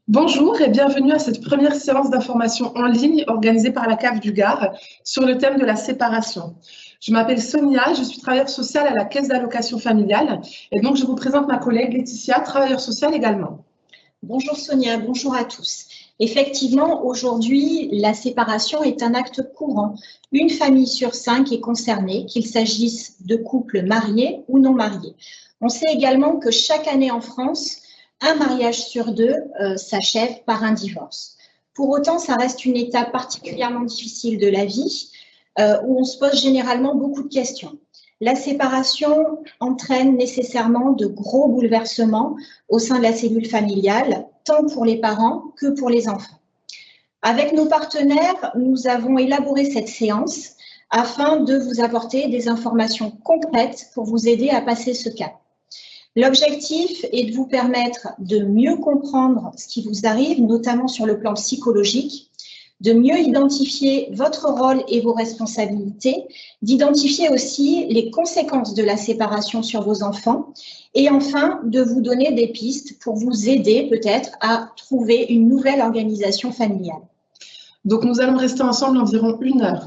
Bonjour et bienvenue à cette première séance d'information en ligne organisée par la CAF du Gard sur le thème de la séparation. Je m'appelle Sonia, je suis travailleuse sociale à la Caisse d'allocation familiale et donc je vous présente ma collègue Laetitia, travailleuse sociale également. Bonjour Sonia, bonjour à tous. Effectivement, aujourd'hui, la séparation est un acte courant. Une famille sur 5 est concernée, qu'il s'agisse de couples mariés ou non mariés. On sait également que chaque année en France, un mariage sur 2 s'achève par un divorce. Pour autant, ça reste une étape particulièrement difficile de la vie où on se pose généralement beaucoup de questions. La séparation entraîne nécessairement de gros bouleversements au sein de la cellule familiale, tant pour les parents que pour les enfants. Avec nos partenaires, nous avons élaboré cette séance afin de vous apporter des informations concrètes pour vous aider à passer ce cap. L'objectif est de vous permettre de mieux comprendre ce qui vous arrive, notamment sur le plan psychologique, de mieux identifier votre rôle et vos responsabilités, d'identifier aussi les conséquences de la séparation sur vos enfants et enfin de vous donner des pistes pour vous aider peut-être à trouver une nouvelle organisation familiale. Donc nous allons rester ensemble environ 1 heure.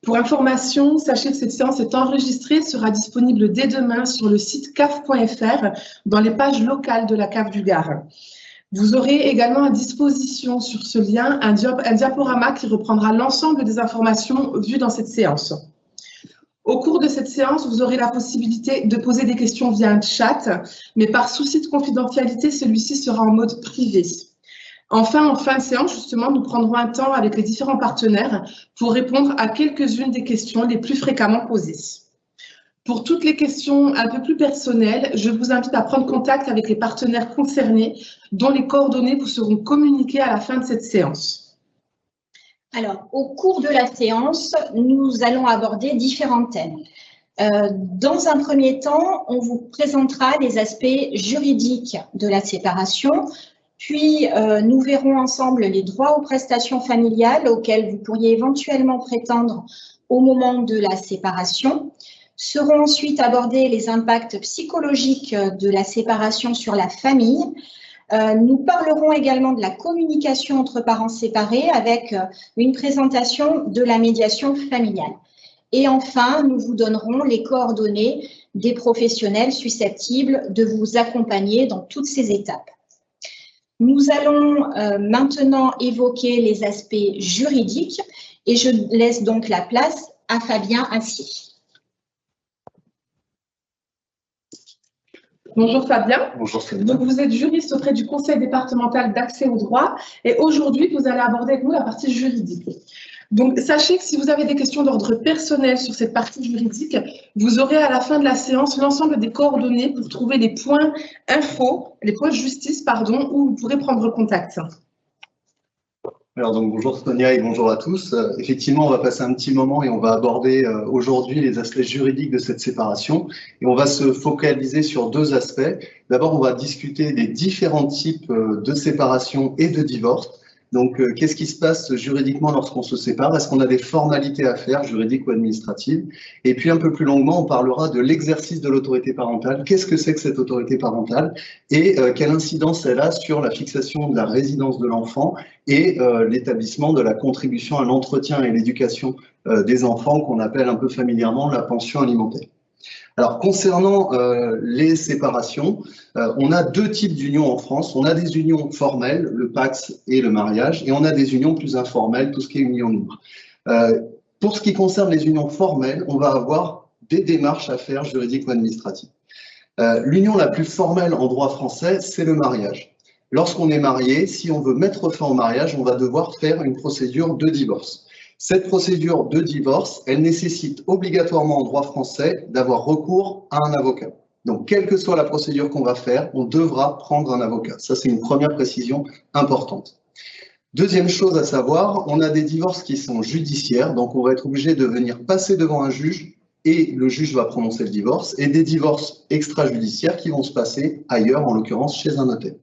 Pour information, sachez que cette séance est enregistrée et sera disponible dès demain sur le site caf.fr dans les pages locales de la CAF du Gard. Vous aurez également à disposition sur ce lien un diaporama qui reprendra l'ensemble des informations vues dans cette séance. Au cours de cette séance, vous aurez la possibilité de poser des questions via un chat, mais par souci de confidentialité, celui-ci sera en mode privé. Enfin, en fin de séance, justement, nous prendrons un temps avec les différents partenaires pour répondre à quelques-unes des questions les plus fréquemment posées. Pour toutes les questions un peu plus personnelles, je vous invite à prendre contact avec les partenaires concernés dont les coordonnées vous seront communiquées à la fin de cette séance. Alors, au cours de la séance, nous allons aborder différents thèmes. Dans un premier temps, on vous présentera les aspects juridiques de la séparation, puis nous verrons ensemble les droits aux prestations familiales auxquels vous pourriez éventuellement prétendre au moment de la séparation. Seront ensuite abordés les impacts psychologiques de la séparation sur la famille. Nous parlerons également de la communication entre parents séparés avec une présentation de la médiation familiale. Et enfin, nous vous donnerons les coordonnées des professionnels susceptibles de vous accompagner dans toutes ces étapes. Nous allons maintenant évoquer les aspects juridiques et je laisse donc la place à Fabien Assier. Bonjour Fabien. Bonjour Fabien. Donc vous êtes juriste auprès du Conseil départemental d'accès au droit et aujourd'hui vous allez aborder avec nous la partie juridique. Donc sachez que si vous avez des questions d'ordre personnel sur cette partie juridique, vous aurez à la fin de la séance l'ensemble des coordonnées pour trouver les points info, les points justice, pardon, où vous pourrez prendre contact. Alors donc bonjour Sonia et bonjour à tous. Effectivement, on va passer un petit moment et on va aborder aujourd'hui les aspects juridiques de cette séparation. Et on va se focaliser sur 2 aspects. D'abord, on va discuter des différents types de séparation et de divorce. Donc, qu'est-ce qui se passe juridiquement lorsqu'on se sépare? Est-ce qu'on a des formalités à faire, juridiques ou administratives? Et puis, un peu plus longuement, on parlera de l'exercice de l'autorité parentale. Qu'est-ce que c'est que cette autorité parentale? Et quelle incidence elle a sur la fixation de la résidence de l'enfant et l'établissement de la contribution à l'entretien et l'éducation des enfants, qu'on appelle un peu familièrement la pension alimentaire. Alors, concernant les séparations, on a 2 types d'unions en France. On a des unions formelles, le PACS et le mariage, et on a des unions plus informelles, tout ce qui est union libre. Pour ce qui concerne les unions formelles, on va avoir des démarches à faire juridiques ou administratives. L'union la plus formelle en droit français, c'est le mariage. Lorsqu'on est marié, si on veut mettre fin au mariage, on va devoir faire une procédure de divorce. Cette procédure de divorce, elle nécessite obligatoirement en droit français d'avoir recours à un avocat. Donc, quelle que soit la procédure qu'on va faire, on devra prendre un avocat. Ça, c'est une première précision importante. Deuxième chose à savoir, on a des divorces qui sont judiciaires, donc on va être obligé de venir passer devant un juge et le juge va prononcer le divorce, et des divorces extrajudiciaires qui vont se passer ailleurs, en l'occurrence chez un notaire.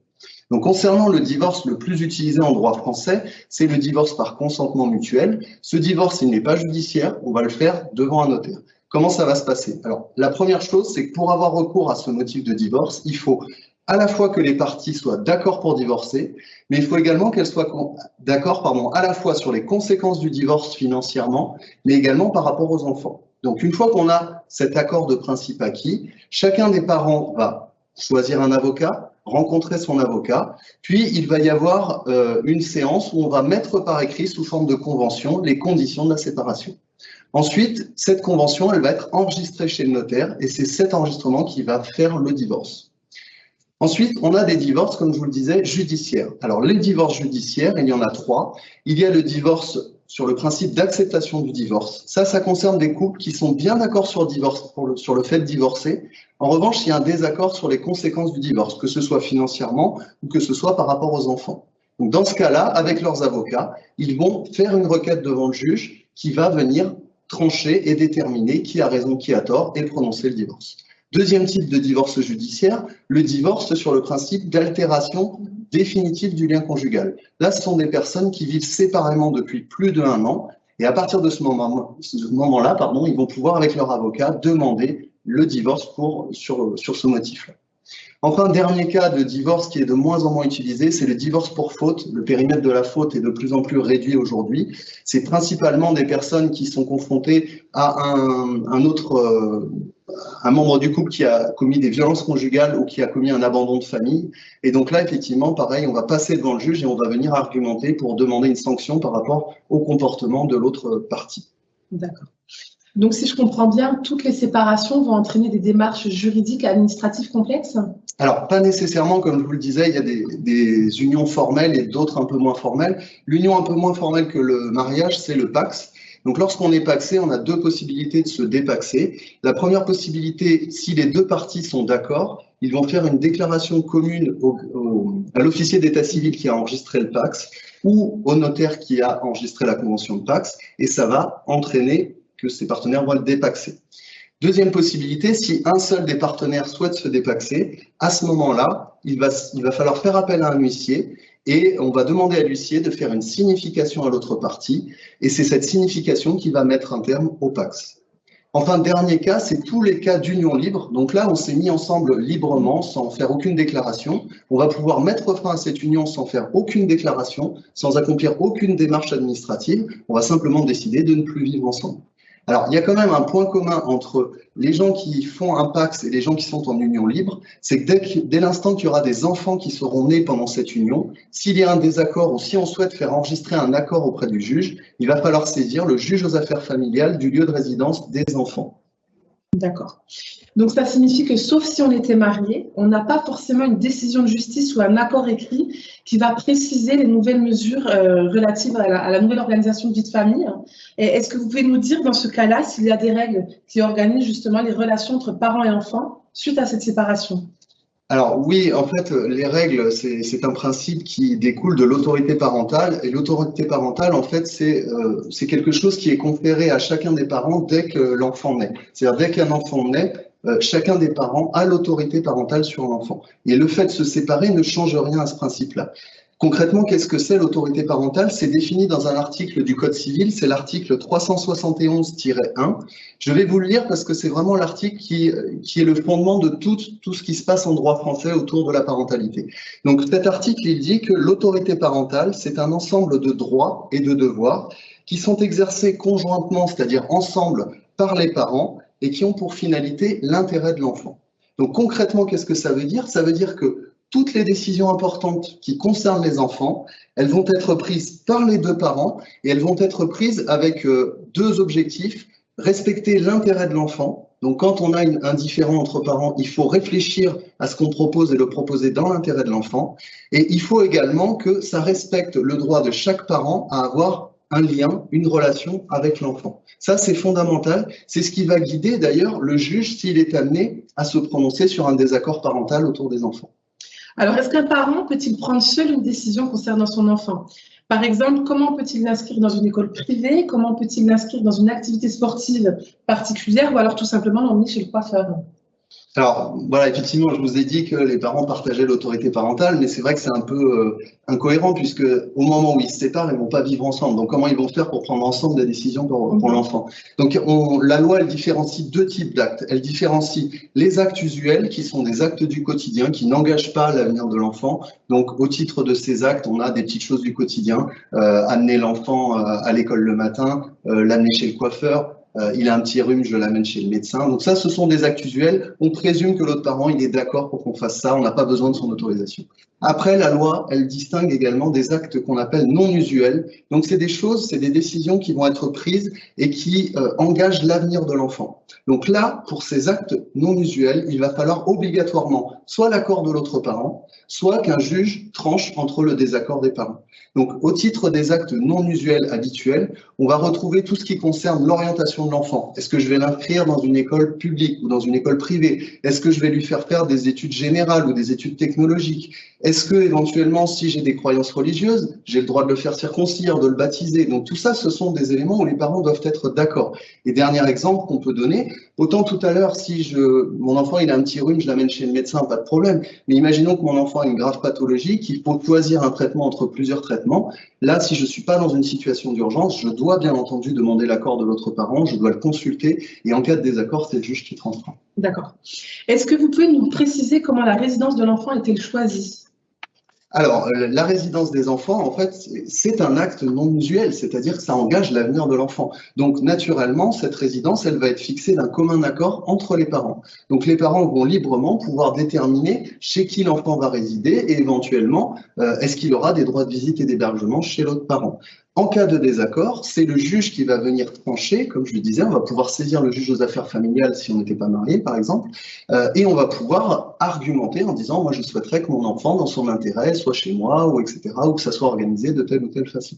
Donc, concernant le divorce le plus utilisé en droit français, c'est le divorce par consentement mutuel. Ce divorce, il n'est pas judiciaire, on va le faire devant un notaire. Comment ça va se passer? Alors, la première chose, c'est que pour avoir recours à ce motif de divorce, il faut à la fois que les parties soient d'accord pour divorcer, mais il faut également qu'elles soient d'accord, à la fois sur les conséquences du divorce financièrement, mais également par rapport aux enfants. Donc, une fois qu'on a cet accord de principe acquis, chacun des parents va choisir un avocat, rencontrer son avocat, puis il va y avoir une séance où on va mettre par écrit sous forme de convention les conditions de la séparation. Ensuite, cette convention, elle va être enregistrée chez le notaire et c'est cet enregistrement qui va faire le divorce. Ensuite, on a des divorces, comme je vous le disais, judiciaires. Alors, les divorces judiciaires, il y en a 3. Il y a le divorce sur le principe d'acceptation du divorce. Ça concerne des couples qui sont bien d'accord sur le fait de divorcer. En revanche, il y a un désaccord sur les conséquences du divorce, que ce soit financièrement ou que ce soit par rapport aux enfants. Donc, dans ce cas-là, avec leurs avocats, ils vont faire une requête devant le juge qui va venir trancher et déterminer qui a raison, qui a tort et prononcer le divorce. Deuxième type de divorce judiciaire, le divorce sur le principe d'altération définitive du lien conjugal. Là, ce sont des personnes qui vivent séparément depuis plus d'1 an et à partir de ce moment-là, ils vont pouvoir, avec leur avocat, demander le divorce sur ce motif-là. Enfin, dernier cas de divorce qui est de moins en moins utilisé, c'est le divorce pour faute. Le périmètre de la faute est de plus en plus réduit aujourd'hui. C'est principalement des personnes qui sont confrontées à un membre du couple qui a commis des violences conjugales ou qui a commis un abandon de famille. Et donc là, effectivement, pareil, on va passer devant le juge et on va venir argumenter pour demander une sanction par rapport au comportement de l'autre partie. D'accord. Donc, si je comprends bien, toutes les séparations vont entraîner des démarches juridiques et administratives complexes? Alors, pas nécessairement, comme je vous le disais, il y a des unions formelles et d'autres un peu moins formelles. L'union un peu moins formelle que le mariage, c'est le PACS. Donc, lorsqu'on est pacsé, on a 2 possibilités de se dépaxer. La première possibilité, si les 2 parties sont d'accord, ils vont faire une déclaration commune à l'officier d'état civil qui a enregistré le PACS ou au notaire qui a enregistré la convention de PACS, et ça va entraîner que ces partenaires vont le dépaxer. Deuxième possibilité, si un seul des partenaires souhaite se dépaxer, à ce moment-là, il va falloir faire appel à un huissier et on va demander à l'huissier de faire une signification à l'autre partie et c'est cette signification qui va mettre un terme au PACS. Enfin, dernier cas, c'est tous les cas d'union libre. Donc là, on s'est mis ensemble librement, sans faire aucune déclaration. On va pouvoir mettre fin à cette union sans faire aucune déclaration, sans accomplir aucune démarche administrative. On va simplement décider de ne plus vivre ensemble. Alors, il y a quand même un point commun entre les gens qui font un PACS et les gens qui sont en union libre, c'est que dès l'instant qu'il y aura des enfants qui seront nés pendant cette union, s'il y a un désaccord ou si on souhaite faire enregistrer un accord auprès du juge, il va falloir saisir le juge aux affaires familiales du lieu de résidence des enfants. D'accord. Donc, ça signifie que sauf si on était marié, on n'a pas forcément une décision de justice ou un accord écrit qui va préciser les nouvelles mesures relatives à la nouvelle organisation de vie de famille. Est-ce que vous pouvez nous dire dans ce cas-là s'il y a des règles qui organisent justement les relations entre parents et enfants suite à cette séparation? Alors oui, en fait, les règles, c'est un principe qui découle de l'autorité parentale. Et l'autorité parentale, en fait, c'est quelque chose qui est conféré à chacun des parents dès que l'enfant naît. C'est-à-dire, dès qu'un enfant naît, chacun des parents a l'autorité parentale sur l'enfant. Et le fait de se séparer ne change rien à ce principe-là. Concrètement, qu'est-ce que c'est l'autorité parentale? C'est défini dans un article du Code civil, c'est l'article 371-1. Je vais vous le lire parce que c'est vraiment l'article qui est le fondement de tout ce qui se passe en droit français autour de la parentalité. Donc cet article, il dit que l'autorité parentale, c'est un ensemble de droits et de devoirs qui sont exercés conjointement, c'est-à-dire ensemble, par les parents et qui ont pour finalité l'intérêt de l'enfant. Donc concrètement, qu'est-ce que ça veut dire? Ça veut dire que toutes les décisions importantes qui concernent les enfants, elles vont être prises par les 2 parents et elles vont être prises avec 2 objectifs. Respecter l'intérêt de l'enfant. Donc, quand on a un différend entre parents, il faut réfléchir à ce qu'on propose et le proposer dans l'intérêt de l'enfant. Et il faut également que ça respecte le droit de chaque parent à avoir un lien, une relation avec l'enfant. Ça, c'est fondamental. C'est ce qui va guider d'ailleurs le juge s'il est amené à se prononcer sur un désaccord parental autour des enfants. Alors, est-ce qu'un parent peut-il prendre seul une décision concernant son enfant? Par exemple, comment peut-il l'inscrire dans une école privée? Comment peut-il l'inscrire dans une activité sportive particulière? Ou alors tout simplement l'emmener chez le coiffeur? Alors, voilà, effectivement, je vous ai dit que les parents partageaient l'autorité parentale, mais c'est vrai que c'est un peu incohérent puisque au moment où ils se séparent, ils vont pas vivre ensemble. Donc, comment ils vont faire pour prendre ensemble des décisions pour l'enfant? Donc, la loi, elle différencie deux types d'actes. Elle différencie les actes usuels, qui sont des actes du quotidien, qui n'engagent pas l'avenir de l'enfant. Donc, au titre de ces actes, on a des petites choses du quotidien, amener l'enfant à l'école le matin, l'amener chez le coiffeur. Il a un petit rhume, je l'amène chez le médecin. Donc ça, ce sont des actes usuels. On présume que l'autre parent, il est d'accord pour qu'on fasse ça. On n'a pas besoin de son autorisation. Après, la loi, elle distingue également des actes qu'on appelle non usuels. Donc c'est des choses, c'est des décisions qui vont être prises et qui engagent l'avenir de l'enfant. Donc là, pour ces actes non usuels, il va falloir obligatoirement soit l'accord de l'autre parent, soit qu'un juge tranche entre le désaccord des parents. Donc, au titre des actes non usuels habituels, on va retrouver tout ce qui concerne l'orientation de l'enfant. Est-ce que je vais l'inscrire dans une école publique ou dans une école privée? Est-ce que je vais lui faire faire des études générales ou des études technologiques? Est-ce que, éventuellement, si j'ai des croyances religieuses, j'ai le droit de le faire circoncire, de le baptiser? Donc, tout ça, ce sont des éléments où les parents doivent être d'accord. Et dernier exemple qu'on peut donner, autant tout à l'heure, si mon enfant il a un petit rhume, je l'amène chez le médecin, pas de problème. Mais imaginons que mon enfant a une grave pathologie, qu'il faut choisir un traitement entre plusieurs traitements. Là, si je ne suis pas dans une situation d'urgence, je dois bien entendu demander l'accord de l'autre parent, je dois le consulter et en cas de désaccord, c'est le juge qui tranchera. D'accord. Est-ce que vous pouvez nous préciser comment la résidence de l'enfant est-elle choisie? Alors, la résidence des enfants, en fait, c'est un acte non usuel, c'est-à-dire que ça engage l'avenir de l'enfant. Donc, naturellement, cette résidence, elle va être fixée d'un commun accord entre les parents. Donc, les parents vont librement pouvoir déterminer chez qui l'enfant va résider et éventuellement, est-ce qu'il aura des droits de visite et d'hébergement chez l'autre parent. En cas de désaccord, c'est le juge qui va venir trancher, comme je le disais, on va pouvoir saisir le juge aux affaires familiales si on n'était pas marié, par exemple, et on va pouvoir argumenter en disant, moi je souhaiterais que mon enfant, dans son intérêt, soit chez moi, ou etc., ou que ça soit organisé de telle ou telle façon.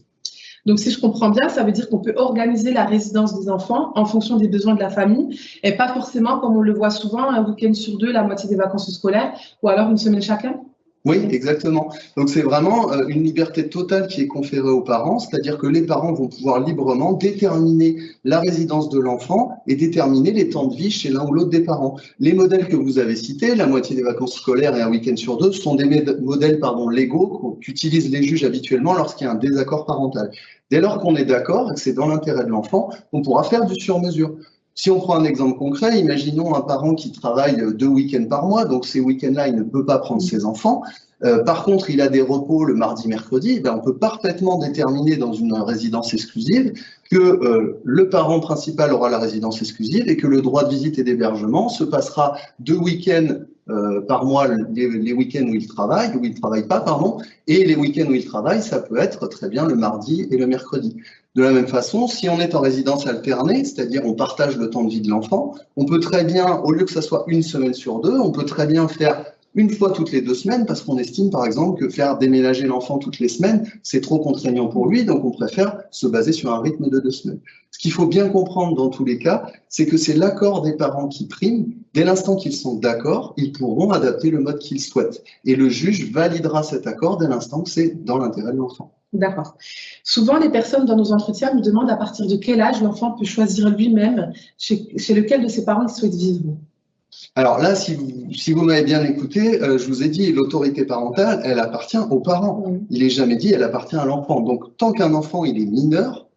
Donc, si je comprends bien, ça veut dire qu'on peut organiser la résidence des enfants en fonction des besoins de la famille et pas forcément, comme on le voit souvent, un week-end sur deux, la moitié des vacances scolaires, ou alors une semaine chacun? Oui, exactement. Donc c'est vraiment une liberté totale qui est conférée aux parents, c'est-à-dire que les parents vont pouvoir librement déterminer la résidence de l'enfant et déterminer les temps de vie chez l'un ou l'autre des parents. Les modèles que vous avez cités, la moitié des vacances scolaires et un week-end sur deux, sont des modèles légaux qu'utilisent les juges habituellement lorsqu'il y a un désaccord parental. Dès lors qu'on est d'accord et que c'est dans l'intérêt de l'enfant, on pourra faire du sur-mesure. Si on prend un exemple concret, imaginons un parent qui travaille 2 week-ends par mois, donc ces week-ends-là, il ne peut pas prendre ses enfants. Par contre, il a des repos le mardi, mercredi. On peut parfaitement déterminer dans une résidence exclusive que le parent principal aura la résidence exclusive et que le droit de visite et d'hébergement se passera 2 week-ends par mois, les week-ends où il travaille pas, pardon, et les week-ends où il travaille, ça peut être très bien le mardi et le mercredi. De la même façon, si on est en résidence alternée, c'est-à-dire on partage le temps de vie de l'enfant, on peut très bien, au lieu que ça soit une semaine sur deux, on peut très bien faire une fois toutes les 2 semaines, parce qu'on estime par exemple que faire déménager l'enfant toutes les semaines, c'est trop contraignant pour lui, donc on préfère se baser sur un rythme de 2 semaines. Ce qu'il faut bien comprendre dans tous les cas, c'est que c'est l'accord des parents qui prime. Dès l'instant qu'ils sont d'accord, ils pourront adapter le mode qu'ils souhaitent. Et le juge validera cet accord dès l'instant que c'est dans l'intérêt de l'enfant. D'accord. Souvent, les personnes dans nos entretiens nous demandent à partir de quel âge l'enfant peut choisir lui-même chez lequel de ses parents il souhaite vivre. Alors là, si vous m'avez bien écouté, je vous ai dit, l'autorité parentale, elle appartient aux parents. Il n'est jamais dit, elle appartient à l'enfant. Donc, tant qu'un enfant, il est mineur,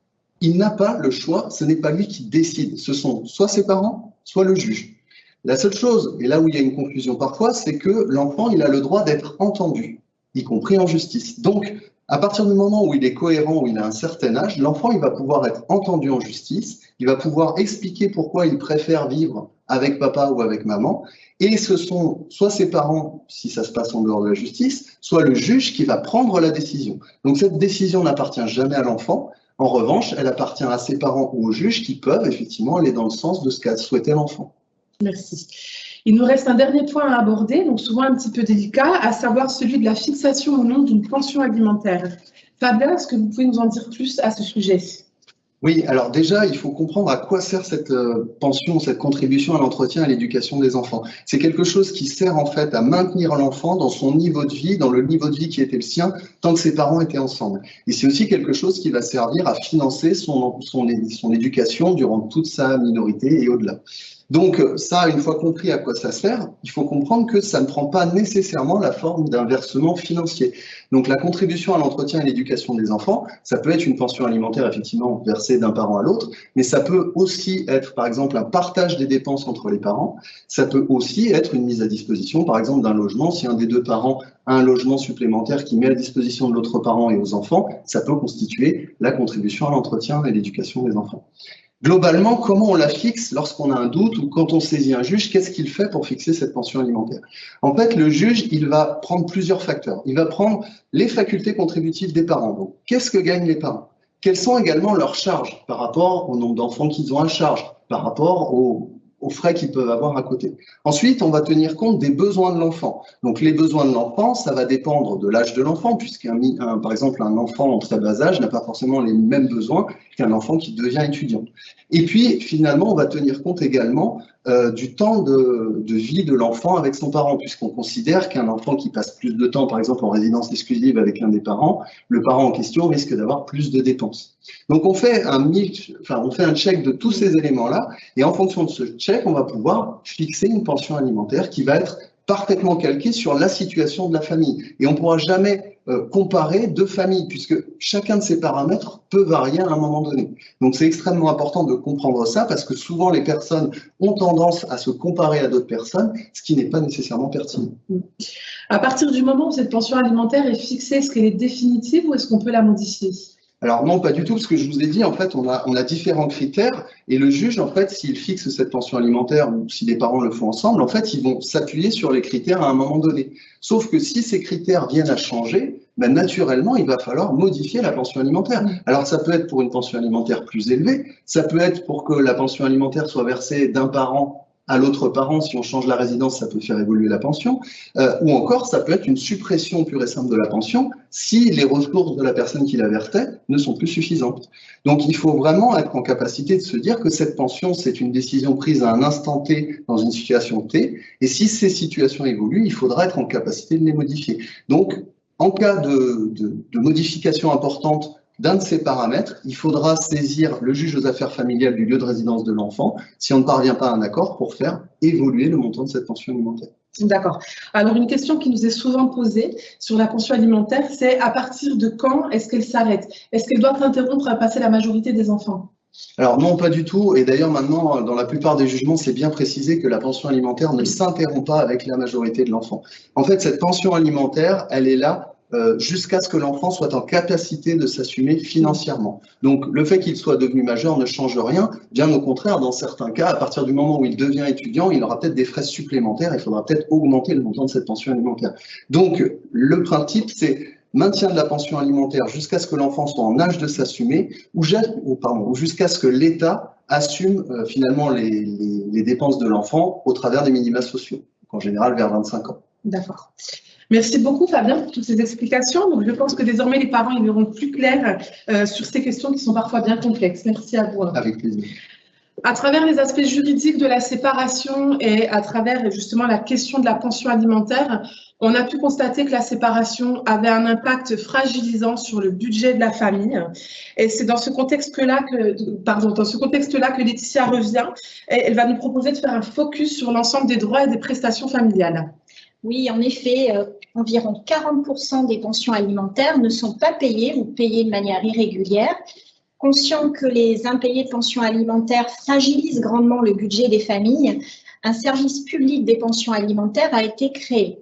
il n'a pas le choix, ce n'est pas lui qui décide. Ce sont soit ses parents, soit le juge. La seule chose, et là où il y a une confusion parfois, c'est que l'enfant, il a le droit d'être entendu, y compris en justice. Donc, à partir du moment où il est cohérent, où il a un certain âge, l'enfant, il va pouvoir être entendu en justice, il va pouvoir expliquer pourquoi il préfère vivre avec papa ou avec maman, et ce sont soit ses parents, si ça se passe en dehors de la justice, soit le juge qui va prendre la décision. Donc cette décision n'appartient jamais à l'enfant, en revanche, elle appartient à ses parents ou au juge qui peuvent effectivement aller dans le sens de ce qu'a souhaité l'enfant. Merci. Il nous reste un dernier point à aborder, donc souvent un petit peu délicat, à savoir celui de la fixation ou non d'une pension alimentaire. Fabien, est-ce que vous pouvez nous en dire plus à ce sujet? Oui, alors déjà, il faut comprendre à quoi sert cette pension, cette contribution à l'entretien et à l'éducation des enfants. C'est quelque chose qui sert en fait à maintenir l'enfant dans son niveau de vie, dans le niveau de vie qui était le sien, tant que ses parents étaient ensemble. Et c'est aussi quelque chose qui va servir à financer son éducation durant toute sa minorité et au-delà. Donc ça, une fois compris à quoi ça sert, il faut comprendre que ça ne prend pas nécessairement la forme d'un versement financier. Donc la contribution à l'entretien et l'éducation des enfants, ça peut être une pension alimentaire effectivement versée d'un parent à l'autre, mais ça peut aussi être par exemple un partage des dépenses entre les parents, ça peut aussi être une mise à disposition par exemple d'un logement, si un des deux parents a un logement supplémentaire qui met à disposition de l'autre parent et aux enfants, ça peut constituer la contribution à l'entretien et l'éducation des enfants. Globalement, comment on la fixe lorsqu'on a un doute ou quand on saisit un juge, qu'est-ce qu'il fait pour fixer cette pension alimentaire? En fait, le juge, il va prendre plusieurs facteurs. Il va prendre les facultés contributives des parents. Donc, qu'est-ce que gagnent les parents? Quelles sont également leurs charges par rapport au nombre d'enfants qu'ils ont à charge, par rapport aux frais qu'ils peuvent avoir à côté. Ensuite, on va tenir compte des besoins de l'enfant. Donc, les besoins de l'enfant, ça va dépendre de l'âge de l'enfant, par exemple, un enfant en très bas âge n'a pas forcément les mêmes besoins qu'un enfant qui devient étudiant. Et puis, finalement, on va tenir compte également du temps de vie de l'enfant avec son parent, puisqu'on considère qu'un enfant qui passe plus de temps, par exemple, en résidence exclusive avec l'un des parents, le parent en question risque d'avoir plus de dépenses. Donc, on fait un check de tous ces éléments-là, et en fonction de ce check, on va pouvoir fixer une pension alimentaire qui va être parfaitement calquée sur la situation de la famille. Et on ne pourra jamais comparer deux familles, puisque chacun de ces paramètres peut varier à un moment donné. Donc c'est extrêmement important de comprendre ça, parce que souvent les personnes ont tendance à se comparer à d'autres personnes, ce qui n'est pas nécessairement pertinent. À partir du moment où cette pension alimentaire est fixée, est-ce qu'elle est définitive ou est-ce qu'on peut la modifier? Alors non, pas du tout, parce que je vous ai dit, en fait, on a différents critères, et le juge, en fait, s'il fixe cette pension alimentaire, ou si les parents le font ensemble, en fait, ils vont s'appuyer sur les critères à un moment donné. Sauf que si ces critères viennent à changer, ben, naturellement, il va falloir modifier la pension alimentaire. Alors, ça peut être pour une pension alimentaire plus élevée, ça peut être pour que la pension alimentaire soit versée d'un parent à l'autre parent. Si on change la résidence, ça peut faire évoluer la pension, ou encore ça peut être une suppression pure et simple de la pension si les ressources de la personne qui la versait ne sont plus suffisantes. Donc il faut vraiment être en capacité de se dire que cette pension, c'est une décision prise à un instant T dans une situation T, et si ces situations évoluent, il faudra être en capacité de les modifier. Donc en cas de modification importante d'un de ces paramètres, il faudra saisir le juge aux affaires familiales du lieu de résidence de l'enfant si on ne parvient pas à un accord pour faire évoluer le montant de cette pension alimentaire. D'accord. Alors, une question qui nous est souvent posée sur la pension alimentaire, c'est à partir de quand est-ce qu'elle s'arrête? Est-ce qu'elle doit s'interrompre à passer la majorité des enfants? Alors non, pas du tout. Et d'ailleurs, maintenant, dans la plupart des jugements, c'est bien précisé que la pension alimentaire ne s'interrompt pas avec la majorité de l'enfant. En fait, cette pension alimentaire, elle est là jusqu'à ce que l'enfant soit en capacité de s'assumer financièrement. Donc, le fait qu'il soit devenu majeur ne change rien. Bien au contraire, dans certains cas, à partir du moment où il devient étudiant, il aura peut-être des frais supplémentaires. Il faudra peut-être augmenter le montant de cette pension alimentaire. Donc, le principe, c'est maintien de la pension alimentaire jusqu'à ce que l'enfant soit en âge de s'assumer ou jusqu'à ce que l'État assume finalement les dépenses de l'enfant au travers des minima sociaux, en général vers 25 ans. D'accord. Merci beaucoup Fabien pour toutes ces explications. Donc, je pense que désormais les parents y verront plus clair sur ces questions qui sont parfois bien complexes. Merci à vous. Avec plaisir. À travers les aspects juridiques de la séparation et à travers justement la question de la pension alimentaire, on a pu constater que la séparation avait un impact fragilisant sur le budget de la famille. Et c'est dans ce contexte-là que Laetitia revient. Et elle va nous proposer de faire un focus sur l'ensemble des droits et des prestations familiales. Oui, en effet, environ 40% des pensions alimentaires ne sont pas payées ou payées de manière irrégulière. Conscient que les impayés de pensions alimentaires fragilisent grandement le budget des familles, un service public des pensions alimentaires a été créé.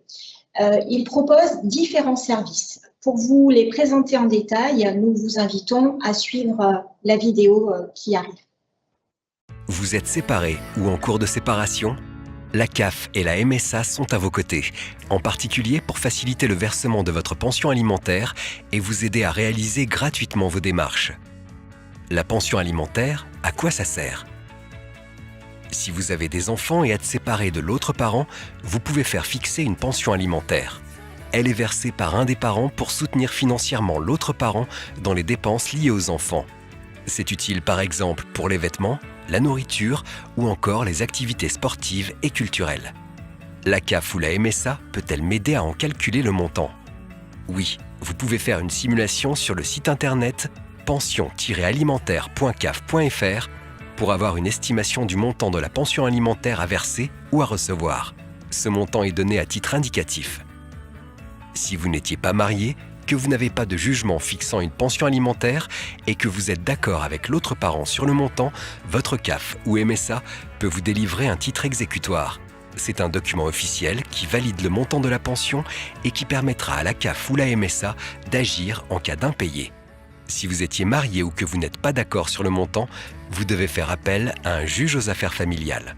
Il propose différents services. Pour vous les présenter en détail, nous vous invitons à suivre la vidéo qui arrive. Vous êtes séparés ou en cours de séparation ? La CAF et la MSA sont à vos côtés, en particulier pour faciliter le versement de votre pension alimentaire et vous aider à réaliser gratuitement vos démarches. La pension alimentaire, à quoi ça sert ? Si vous avez des enfants et êtes séparés de l'autre parent, vous pouvez faire fixer une pension alimentaire. Elle est versée par un des parents pour soutenir financièrement l'autre parent dans les dépenses liées aux enfants. C'est utile par exemple pour les vêtements, la nourriture ou encore les activités sportives et culturelles. La CAF ou la MSA peut-elle m'aider à en calculer le montant ? Oui, vous pouvez faire une simulation sur le site internet pension-alimentaire.caf.fr pour avoir une estimation du montant de la pension alimentaire à verser ou à recevoir. Ce montant est donné à titre indicatif. Si vous n'étiez pas marié, que vous n'avez pas de jugement fixant une pension alimentaire et que vous êtes d'accord avec l'autre parent sur le montant, votre CAF ou MSA peut vous délivrer un titre exécutoire. C'est un document officiel qui valide le montant de la pension et qui permettra à la CAF ou la MSA d'agir en cas d'impayé. Si vous étiez marié ou que vous n'êtes pas d'accord sur le montant, vous devez faire appel à un juge aux affaires familiales.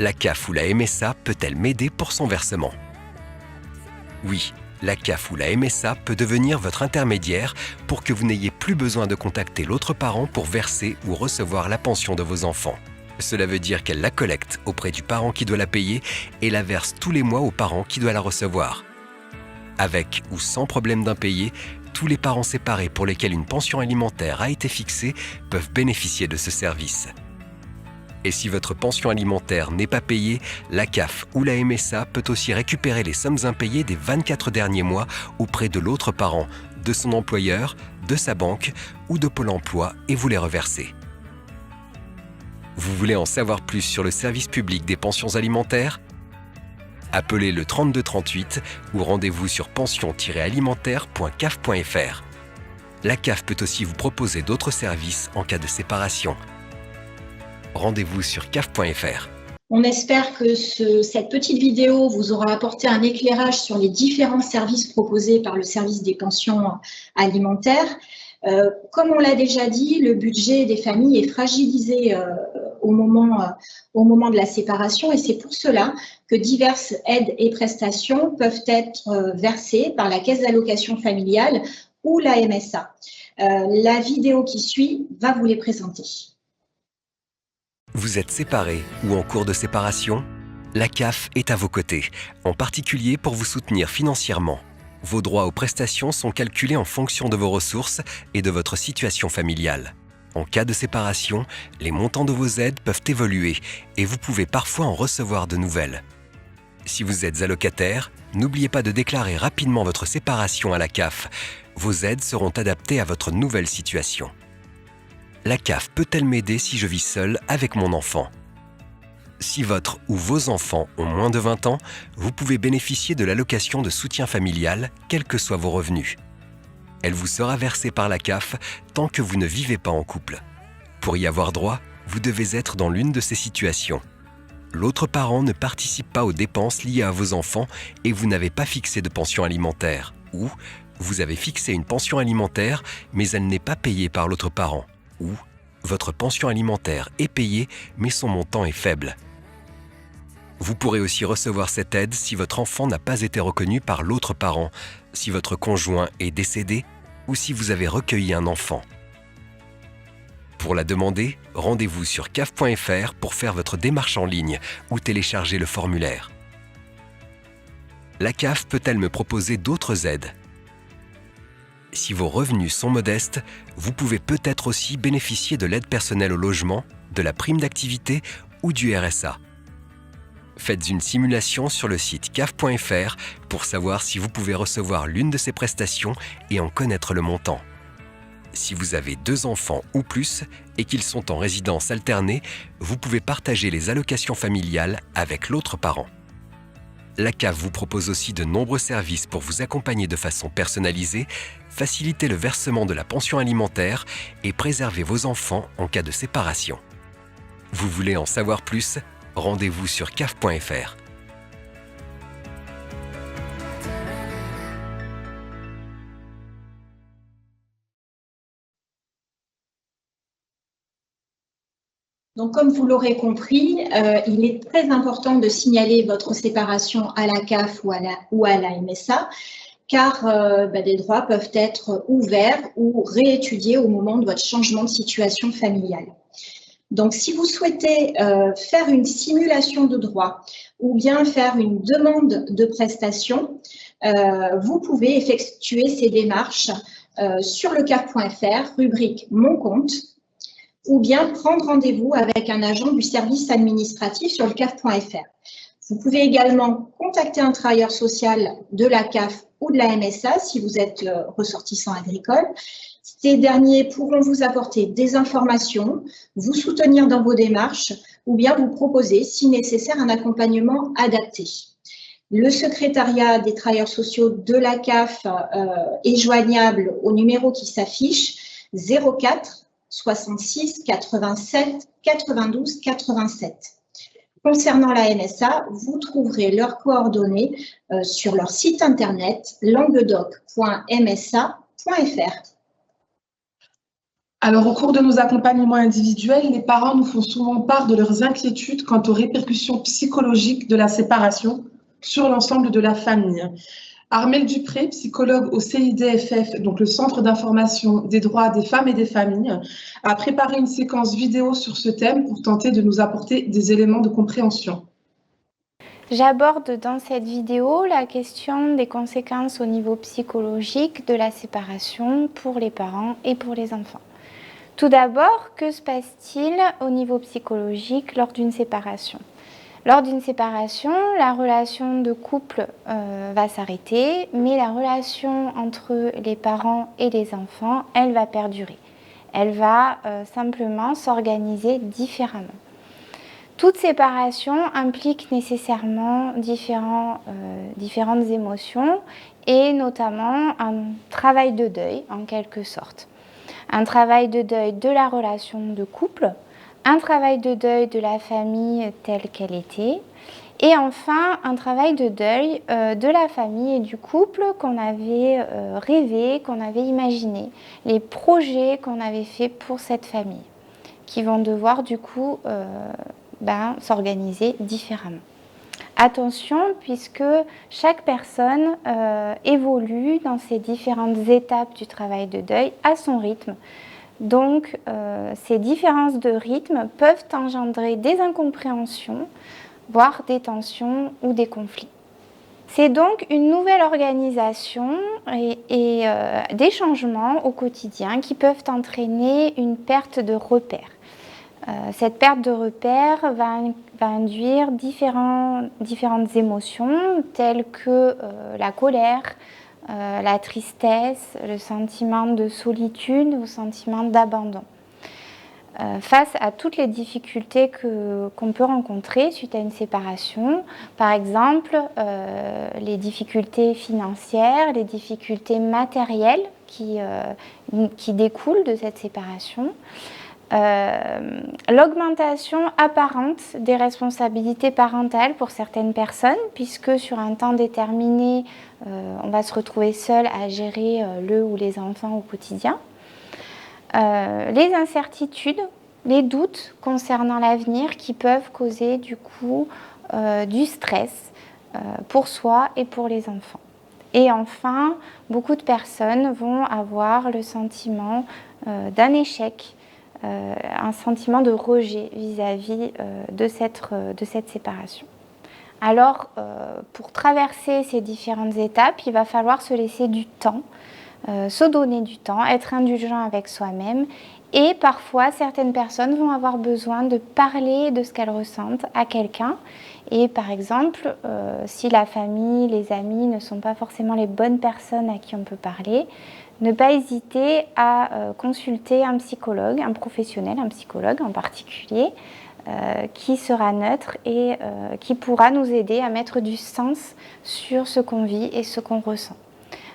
La CAF ou la MSA peut-elle m'aider pour son versement? Oui, la CAF ou la MSA peut devenir votre intermédiaire pour que vous n'ayez plus besoin de contacter l'autre parent pour verser ou recevoir la pension de vos enfants. Cela veut dire qu'elle la collecte auprès du parent qui doit la payer et la verse tous les mois au parent qui doit la recevoir. Avec ou sans problème d'impayé, tous les parents séparés pour lesquels une pension alimentaire a été fixée peuvent bénéficier de ce service. Et si votre pension alimentaire n'est pas payée, la CAF ou la MSA peut aussi récupérer les sommes impayées des 24 derniers mois auprès de l'autre parent, de son employeur, de sa banque ou de Pôle emploi et vous les reverser. Vous voulez en savoir plus sur le service public des pensions alimentaires? Appelez le 32 38 ou rendez-vous sur pension-alimentaire.caf.fr. La CAF peut aussi vous proposer d'autres services en cas de séparation. Rendez-vous sur caf.fr. On espère que cette petite vidéo vous aura apporté un éclairage sur les différents services proposés par le service des pensions alimentaires. Comme on l'a déjà dit, le budget des familles est fragilisé au moment de la séparation et c'est pour cela que diverses aides et prestations peuvent être versées par la Caisse d'allocation familiale ou la MSA. La vidéo qui suit va vous les présenter. Vous êtes séparé ou en cours de séparation? La CAF est à vos côtés, en particulier pour vous soutenir financièrement. Vos droits aux prestations sont calculés en fonction de vos ressources et de votre situation familiale. En cas de séparation, les montants de vos aides peuvent évoluer et vous pouvez parfois en recevoir de nouvelles. Si vous êtes allocataire, n'oubliez pas de déclarer rapidement votre séparation à la CAF. Vos aides seront adaptées à votre nouvelle situation. La CAF peut-elle m'aider si je vis seul avec mon enfant? Si votre ou vos enfants ont moins de 20 ans, vous pouvez bénéficier de l'allocation de soutien familial, quels que soient vos revenus. Elle vous sera versée par la CAF tant que vous ne vivez pas en couple. Pour y avoir droit, vous devez être dans l'une de ces situations. L'autre parent ne participe pas aux dépenses liées à vos enfants et vous n'avez pas fixé de pension alimentaire. Ou vous avez fixé une pension alimentaire, mais elle n'est pas payée par l'autre parent. Ou votre pension alimentaire est payée, mais son montant est faible. Vous pourrez aussi recevoir cette aide si votre enfant n'a pas été reconnu par l'autre parent, si votre conjoint est décédé ou si vous avez recueilli un enfant. Pour la demander, rendez-vous sur caf.fr pour faire votre démarche en ligne ou télécharger le formulaire. La CAF peut-elle me proposer d'autres aides? Si vos revenus sont modestes, vous pouvez peut-être aussi bénéficier de l'aide personnelle au logement, de la prime d'activité ou du RSA. Faites une simulation sur le site caf.fr pour savoir si vous pouvez recevoir l'une de ces prestations et en connaître le montant. Si vous avez 2 enfants ou plus et qu'ils sont en résidence alternée, vous pouvez partager les allocations familiales avec l'autre parent. La CAF vous propose aussi de nombreux services pour vous accompagner de façon personnalisée, faciliter le versement de la pension alimentaire et préserver vos enfants en cas de séparation. Vous voulez en savoir plus? Rendez-vous sur caf.fr. Donc, comme vous l'aurez compris, il est très important de signaler votre séparation à la CAF ou à la MSA, car des droits peuvent être ouverts ou réétudiés au moment de votre changement de situation familiale. Donc, si vous souhaitez faire une simulation de droit ou bien faire une demande de prestation, vous pouvez effectuer ces démarches sur le caf.fr, rubrique « Mon compte », ou bien prendre rendez-vous avec un agent du service administratif sur le caf.fr. Vous pouvez également contacter un travailleur social de la CAF ou de la MSA si vous êtes ressortissant agricole. Ces derniers pourront vous apporter des informations, vous soutenir dans vos démarches ou bien vous proposer, si nécessaire, un accompagnement adapté. Le secrétariat des travailleurs sociaux de la CAF est joignable au numéro qui s'affiche 04 66 87 92 87. Concernant la MSA, vous trouverez leurs coordonnées sur leur site internet languedoc.msa.fr. Alors, au cours de nos accompagnements individuels, les parents nous font souvent part de leurs inquiétudes quant aux répercussions psychologiques de la séparation sur l'ensemble de la famille. Armelle Dupré, psychologue au CIDFF, donc le Centre d'information des droits des femmes et des familles, a préparé une séquence vidéo sur ce thème pour tenter de nous apporter des éléments de compréhension. J'aborde dans cette vidéo la question des conséquences au niveau psychologique de la séparation pour les parents et pour les enfants. Tout d'abord, que se passe-t-il au niveau psychologique lors d'une séparation ? Lors d'une séparation, la relation de couple va s'arrêter, mais la relation entre les parents et les enfants, elle va perdurer. Elle va simplement s'organiser différemment. Toute séparation implique nécessairement différentes émotions et notamment un travail de deuil en quelque sorte. Un travail de deuil de la relation de couple, un travail de deuil de la famille telle qu'elle était et enfin un travail de deuil de la famille et du couple qu'on avait rêvé, qu'on avait imaginé, les projets qu'on avait faits pour cette famille qui vont devoir du coup s'organiser différemment. Attention, puisque chaque personne évolue dans ces différentes étapes du travail de deuil à son rythme. Donc, ces différences de rythme peuvent engendrer des incompréhensions, voire des tensions ou des conflits. C'est donc une nouvelle organisation et des changements au quotidien qui peuvent entraîner une perte de repères. Cette perte de repères va induire différentes émotions telles que la colère, la tristesse, le sentiment de solitude, le sentiment d'abandon. Face à toutes les difficultés qu'on peut rencontrer suite à une séparation, par exemple les difficultés financières, les difficultés matérielles qui découlent de cette séparation, l'augmentation apparente des responsabilités parentales pour certaines personnes, puisque sur un temps déterminé, on va se retrouver seul à gérer le ou les enfants au quotidien. Les incertitudes, les doutes concernant l'avenir qui peuvent causer du coup du stress pour soi et pour les enfants. Et enfin, beaucoup de personnes vont avoir le sentiment d'un échec, un sentiment de rejet vis-à-vis de cette séparation. Alors, pour traverser ces différentes étapes, il va falloir se laisser du temps, se donner du temps, être indulgent avec soi-même. Et parfois, certaines personnes vont avoir besoin de parler de ce qu'elles ressentent à quelqu'un. Et par exemple, si la famille, les amis ne sont pas forcément les bonnes personnes à qui on peut parler, ne pas hésiter à consulter un psychologue, un professionnel, un psychologue en particulier, qui sera neutre et qui pourra nous aider à mettre du sens sur ce qu'on vit et ce qu'on ressent.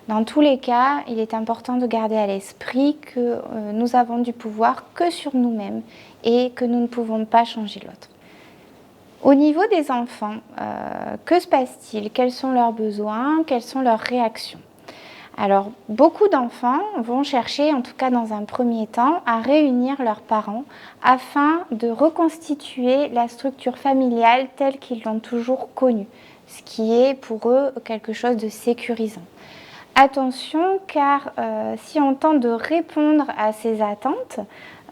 Dans tous les cas, il est important de garder à l'esprit que nous avons du pouvoir que sur nous-mêmes et que nous ne pouvons pas changer l'autre. Au niveau des enfants, que se passe-t-il? Quels sont leurs besoins? Quelles sont leurs réactions? Alors, beaucoup d'enfants vont chercher, en tout cas dans un premier temps, à réunir leurs parents afin de reconstituer la structure familiale telle qu'ils l'ont toujours connue, ce qui est pour eux quelque chose de sécurisant. Attention, car si on tente de répondre à ces attentes,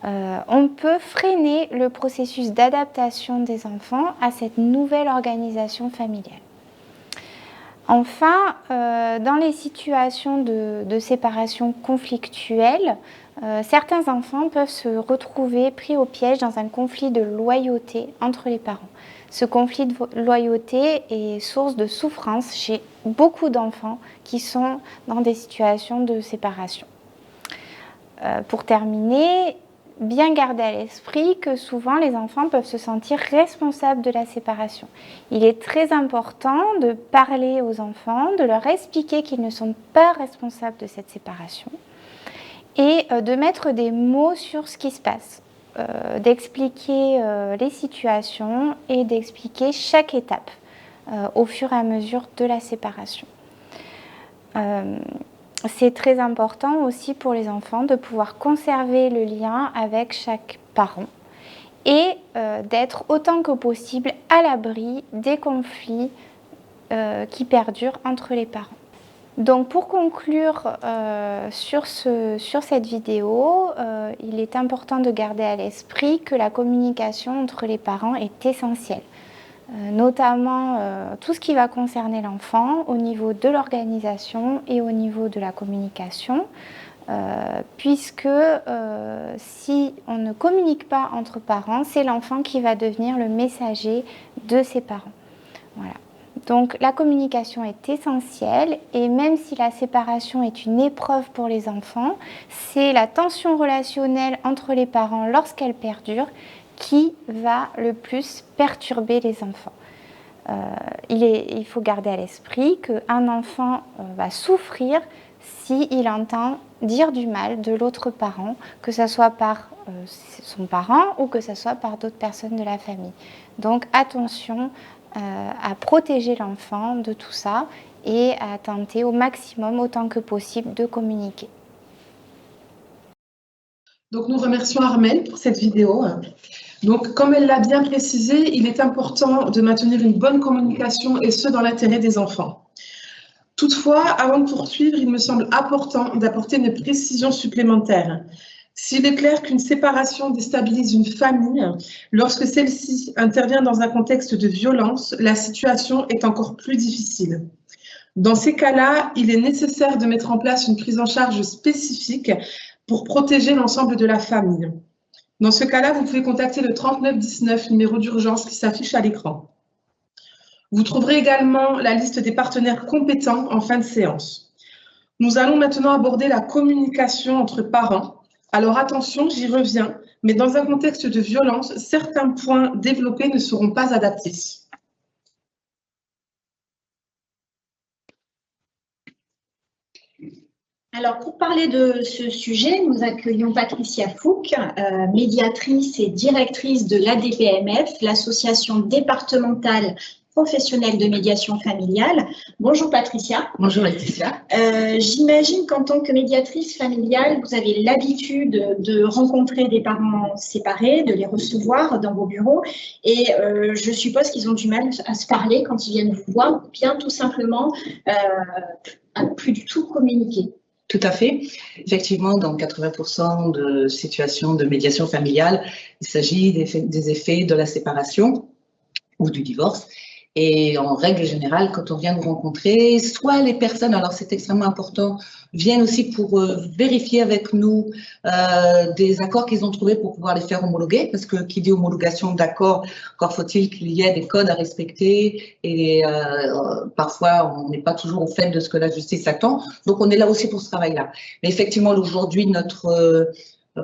on peut freiner le processus d'adaptation des enfants à cette nouvelle organisation familiale. Enfin, dans les situations de séparation conflictuelle, certains enfants peuvent se retrouver pris au piège dans un conflit de loyauté entre les parents. Ce conflit de loyauté est source de souffrance chez beaucoup d'enfants qui sont dans des situations de séparation. Pour terminer, bien garder à l'esprit que souvent les enfants peuvent se sentir responsables de la séparation. Il est très important de parler aux enfants, de leur expliquer qu'ils ne sont pas responsables de cette séparation et de mettre des mots sur ce qui se passe, d'expliquer les situations et d'expliquer chaque étape au fur et à mesure de la séparation. C'est très important aussi pour les enfants de pouvoir conserver le lien avec chaque parent et d'être autant que possible à l'abri des conflits qui perdurent entre les parents. Donc pour conclure sur cette vidéo, il est important de garder à l'esprit que la communication entre les parents est essentielle. Notamment tout ce qui va concerner l'enfant au niveau de l'organisation et au niveau de la communication, puisque si on ne communique pas entre parents, c'est l'enfant qui va devenir le messager de ses parents. Voilà. Donc la communication est essentielle et même si la séparation est une épreuve pour les enfants, c'est la tension relationnelle entre les parents lorsqu'elle perdure qui va le plus perturber les enfants. Il faut garder à l'esprit qu'un enfant va souffrir s'il entend dire du mal de l'autre parent, que ce soit par son parent ou que ce soit par d'autres personnes de la famille. Donc attention à protéger l'enfant de tout ça et à tenter au maximum, autant que possible, de communiquer. Donc nous remercions Armelle pour cette vidéo. Donc comme elle l'a bien précisé, il est important de maintenir une bonne communication et ce dans l'intérêt des enfants. Toutefois, avant de poursuivre, il me semble important d'apporter une précision supplémentaire. S'il est clair qu'une séparation déstabilise une famille, lorsque celle-ci intervient dans un contexte de violence, la situation est encore plus difficile. Dans ces cas-là, il est nécessaire de mettre en place une prise en charge spécifique pour protéger l'ensemble de la famille. Dans ce cas-là, vous pouvez contacter le 3919, numéro d'urgence qui s'affiche à l'écran. Vous trouverez également la liste des partenaires compétents en fin de séance. Nous allons maintenant aborder la communication entre parents. Alors attention, j'y reviens, mais dans un contexte de violence, certains points développés ne seront pas adaptés. Alors, pour parler de ce sujet, nous accueillons Patricia Fouque, médiatrice et directrice de l'ADPMF, l'association départementale professionnelle de médiation familiale. Bonjour Patricia. Bonjour Laetitia. J'imagine qu'en tant que médiatrice familiale, vous avez l'habitude de rencontrer des parents séparés, de les recevoir dans vos bureaux et je suppose qu'ils ont du mal à se parler quand ils viennent vous voir, bien tout simplement à plus du tout communiquer. Tout à fait. Effectivement, dans 80% de situations de médiation familiale, il s'agit des effets de la séparation ou du divorce. Et en règle générale, quand on vient nous rencontrer, soit les personnes, alors c'est extrêmement important, viennent aussi pour vérifier avec nous des accords qu'ils ont trouvés pour pouvoir les faire homologuer, parce que qui dit homologation d'accords, encore faut-il qu'il y ait des codes à respecter et parfois on n'est pas toujours au fait de ce que la justice attend. Donc on est là aussi pour ce travail-là. Mais effectivement, aujourd'hui, notre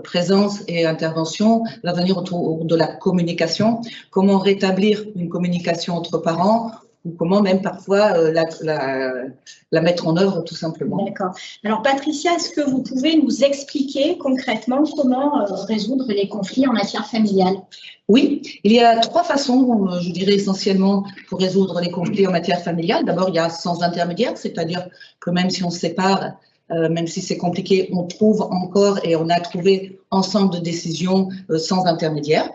présence et intervention va venir autour de la communication, comment rétablir une communication entre parents ou comment même parfois la mettre en œuvre tout simplement. D'accord. Alors Patricia, est-ce que vous pouvez nous expliquer concrètement comment résoudre les conflits en matière familiale? Oui, il y a trois façons, je dirais essentiellement, pour résoudre les conflits en matière familiale. D'abord, il y a sans intermédiaire, c'est-à-dire que même si on se sépare, même si c'est compliqué, on trouve encore et on a trouvé ensemble de décisions sans intermédiaire.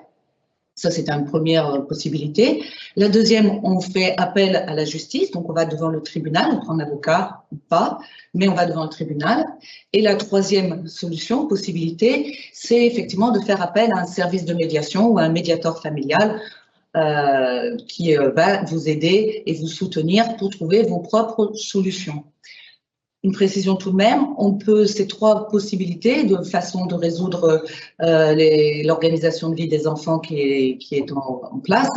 Ça, c'est une première possibilité. La deuxième, on fait appel à la justice, donc on va devant le tribunal, on prend un avocat ou pas, mais on va devant le tribunal. Et la troisième solution, possibilité, c'est effectivement de faire appel à un service de médiation ou à un médiateur familial qui va vous aider et vous soutenir pour trouver vos propres solutions. une précision tout de même, ces trois possibilités de façon de résoudre l'organisation de vie des enfants qui est en place,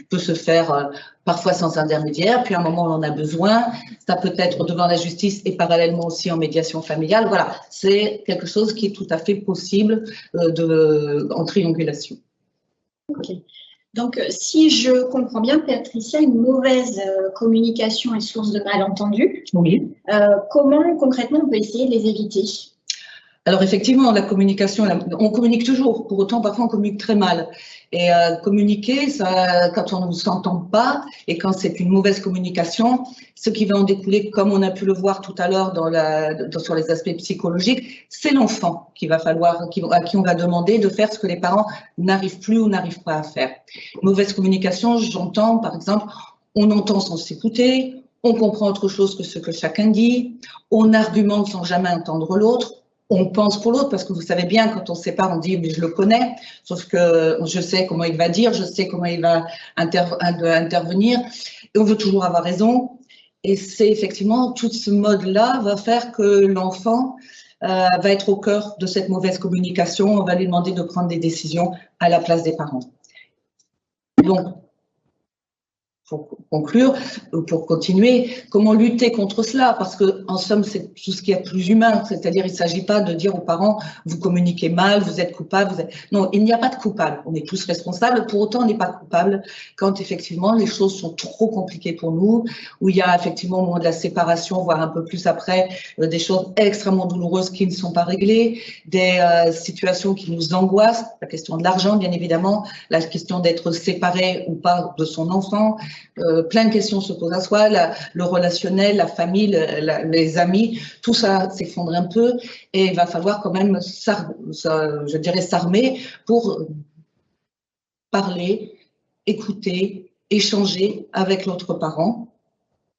peut se faire parfois sans intermédiaire, puis à un moment où on en a besoin, ça peut être devant la justice et parallèlement aussi en médiation familiale. Voilà, c'est quelque chose qui est tout à fait possible en triangulation. Ok. Donc, si je comprends bien, Patricia, une mauvaise communication est source de malentendus. Oui. Comment concrètement on peut essayer de les éviter? Alors effectivement, la communication, on communique toujours. Pour autant, parfois on communique très mal. Et communiquer, ça, quand on ne s'entend pas et quand c'est une mauvaise communication, ce qui va en découler, comme on a pu le voir tout à l'heure sur les aspects psychologiques, c'est l'enfant à qui on va demander de faire ce que les parents n'arrivent plus ou n'arrivent pas à faire. Mauvaise communication, j'entends par exemple, on entend sans s'écouter, on comprend autre chose que ce que chacun dit, on argumente sans jamais entendre l'autre. On pense pour l'autre, parce que vous savez bien, quand on se sépare, on dit « mais je le connais », sauf que je sais comment il va dire, je sais comment il va intervenir, et on veut toujours avoir raison. Et c'est effectivement, tout ce mode-là va faire que l'enfant va être au cœur de cette mauvaise communication, on va lui demander de prendre des décisions à la place des parents. Donc, pour conclure, pour continuer, comment lutter contre cela? Parce que, en somme, c'est tout ce qui est plus humain. C'est-à-dire, il ne s'agit pas de dire aux parents, vous communiquez mal, vous êtes coupable. Non, il n'y a pas de coupable. On est tous responsables. Pour autant, on n'est pas coupable quand, effectivement, les choses sont trop compliquées pour nous, où il y a, effectivement, au moment de la séparation, voire un peu plus après, des choses extrêmement douloureuses qui ne sont pas réglées, des situations qui nous angoissent, la question de l'argent, bien évidemment, la question d'être séparé ou pas de son enfant. Plein de questions se posent à soi, le relationnel, la famille, les amis, tout ça s'effondre un peu et il va falloir quand même, je dirais, s'armer pour parler, écouter, échanger avec l'autre parent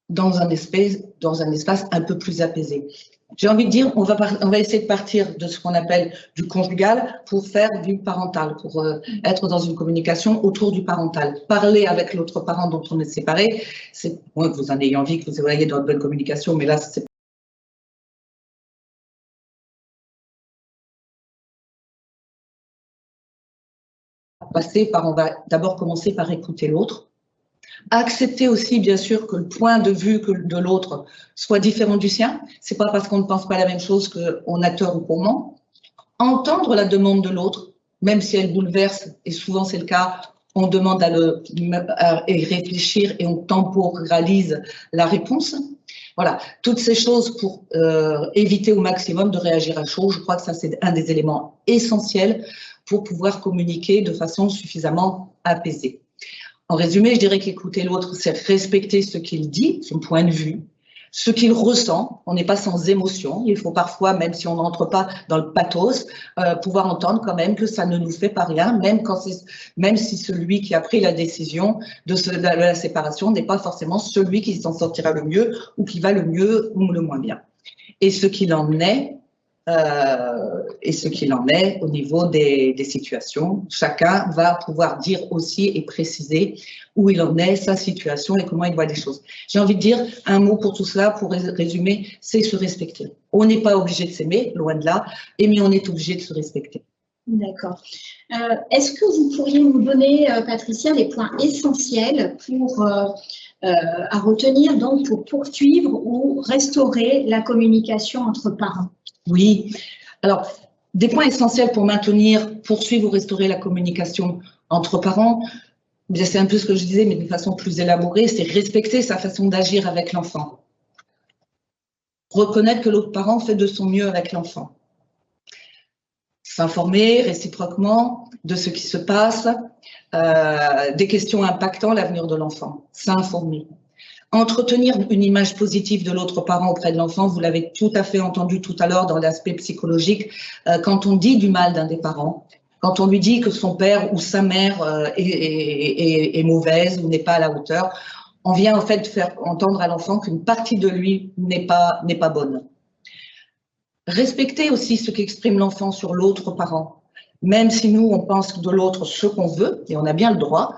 dans un espace un peu plus apaisé. J'ai envie de dire, on va essayer de partir de ce qu'on appelle du conjugal pour faire du parental, pour être dans une communication autour du parental. Parler avec l'autre parent dont on est séparé, c'est moi que vous en ayez envie, que vous soyez dans de bonne communication, mais là, c'est on va d'abord commencer par écouter l'autre. Accepter aussi, bien sûr, que le point de vue de l'autre soit différent du sien. C'est pas parce qu'on ne pense pas la même chose qu'on a tort ou qu'on ment. Entendre la demande de l'autre, même si elle bouleverse, et souvent c'est le cas, on demande à y réfléchir et on temporalise la réponse. Voilà, toutes ces choses pour éviter au maximum de réagir à chaud. Je crois que ça, c'est un des éléments essentiels pour pouvoir communiquer de façon suffisamment apaisée. En résumé, je dirais qu'écouter l'autre, c'est respecter ce qu'il dit, son point de vue, ce qu'il ressent. On n'est pas sans émotion. Il faut parfois, même si on n'entre pas dans le pathos, pouvoir entendre quand même que ça ne nous fait pas rien, même si celui qui a pris la décision de la séparation n'est pas forcément celui qui s'en sortira le mieux ou qui va le mieux ou le moins bien. Et ce qu'il en est, au niveau des situations. Chacun va pouvoir dire aussi et préciser où il en est, sa situation et comment il voit les choses. J'ai envie de dire un mot pour tout cela, pour résumer, c'est se respecter. On n'est pas obligé de s'aimer, loin de là, mais on est obligé de se respecter. D'accord. Est-ce que vous pourriez nous donner, Patricia, les points essentiels à retenir donc pour poursuivre ou restaurer la communication entre parents? Oui, alors des points essentiels pour maintenir, poursuivre ou restaurer la communication entre parents, c'est un peu ce que je disais, mais de façon plus élaborée, c'est respecter sa façon d'agir avec l'enfant. Reconnaître que l'autre parent fait de son mieux avec l'enfant. S'informer réciproquement de ce qui se passe, des questions impactant l'avenir de l'enfant. S'informer. Entretenir une image positive de l'autre parent auprès de l'enfant, vous l'avez tout à fait entendu tout à l'heure dans l'aspect psychologique, quand on dit du mal d'un des parents, quand on lui dit que son père ou sa mère est mauvaise ou n'est pas à la hauteur, on vient en fait faire entendre à l'enfant qu'une partie de lui n'est pas bonne. Respecter aussi ce qu'exprime l'enfant sur l'autre parent. Même si nous, on pense de l'autre ce qu'on veut, et on a bien le droit,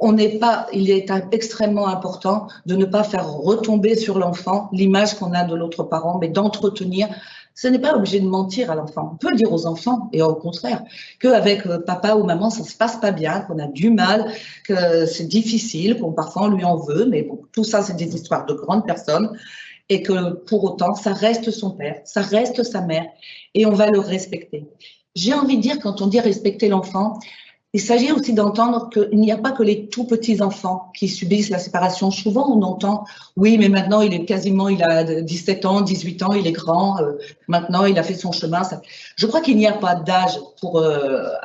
il est extrêmement important de ne pas faire retomber sur l'enfant l'image qu'on a de l'autre parent, mais d'entretenir. Ce n'est pas obligé de mentir à l'enfant. On peut dire aux enfants, et au contraire, qu'avec papa ou maman, ça se passe pas bien, qu'on a du mal, que c'est difficile, qu'on parfois on lui en veut, mais bon, tout ça, c'est des histoires de grandes personnes, et que pour autant, ça reste son père, ça reste sa mère, et on va le respecter. J'ai envie de dire, quand on dit respecter l'enfant, il s'agit aussi d'entendre qu'il n'y a pas que les tout petits enfants qui subissent la séparation. Souvent, on entend, oui, mais maintenant, il a 17 ans, 18 ans, il est grand, maintenant, il a fait son chemin. Je crois qu'il n'y a pas d'âge pour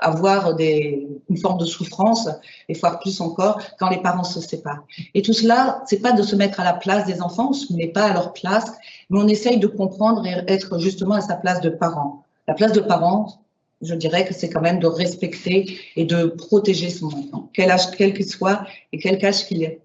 avoir une forme de souffrance, et voire plus encore, quand les parents se séparent. Et tout cela, c'est pas de se mettre à la place des enfants, on se met pas à leur place, mais on essaye de comprendre et être justement à sa place de parent. La place de parent, je dirais que c'est quand même de respecter et de protéger son enfant, quel âge quel qu'il soit et quel âge qu'il ait.